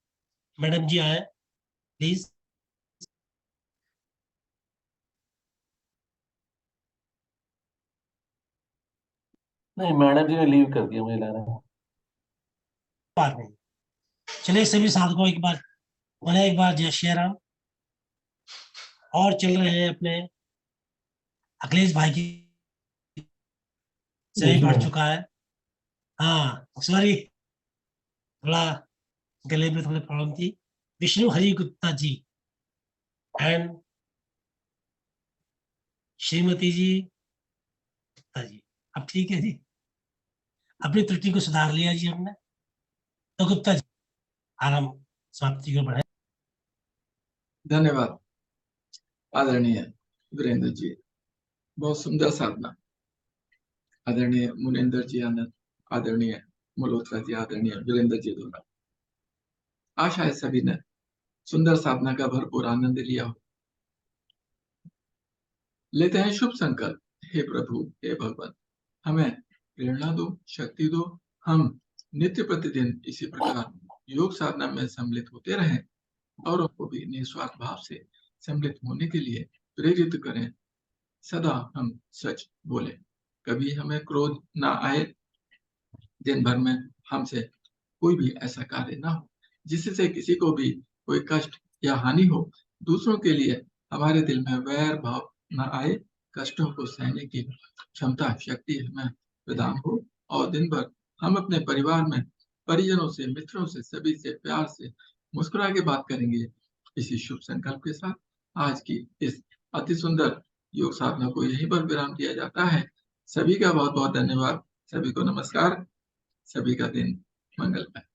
मैडम जी आए प्लीज। नहीं, मैडम जी ने लीव कर दिया, मुझे लग रहा है। बात नहीं। चलिए सभी साधकों एक बार उन्हें एक बार जय श्री राम। और चल रहे हैं अपने अखिलेश भाई की सही बढ़ चुका है। हाँ सॉरी, थोड़ा गले में थोड़ी प्रॉब्लम थी। विष्णु हरि गुप्ता जी एंड श्रीमती जी गुप्ता जी, अब ठीक है जी, अपनी त्रुटि को सुधार लिया जी हमने। तो गुप्ता जी आराम समाप्ति को बढ़े। धन्यवाद आदरणीय वीरेंद्र जी, बहुत सुंदर साधना। आदरणीय मुनेंद्र जी आनंद, आदरणीय मल्होत्रा जी, आदरणीय वीरेंद्र जी द्वारा आशा है सभी ने सुंदर साधना का भरपूर आनंद लिया हो। लेते हैं शुभ संकल्प। हे प्रभु, हे भगवान, हमें प्रेरणा दो, शक्ति दो, हम नित्य प्रतिदिन इसी प्रकार योग साधना में सम्मिलित होते रहें और उनको भी निस्वार्थ भाव से सम्मिलित होने के लिए प्रेरित करें। सदा हम सच बोले, कभी हमें क्रोध ना आए, दिन भर में हमसे कोई भी ऐसा कार्य ना हो जिससे किसी को भी कोई कष्ट या हानि हो। दूसरों के लिए हमारे दिल में वैर भाव न आए, कष्टों को सहने की क्षमता शक्ति हमें प्रदान हो और दिन भर हम अपने परिवार में परिजनों से, मित्रों से, सभी से प्यार से मुस्कुरा के बात करेंगे। इसी शुभ संकल्प के साथ आज की इस अति सुंदर योग साधना को यहीं पर विराम दिया जाता है। सभी का बहुत बहुत धन्यवाद। सभी को नमस्कार। सभी का दिन मंगलमय।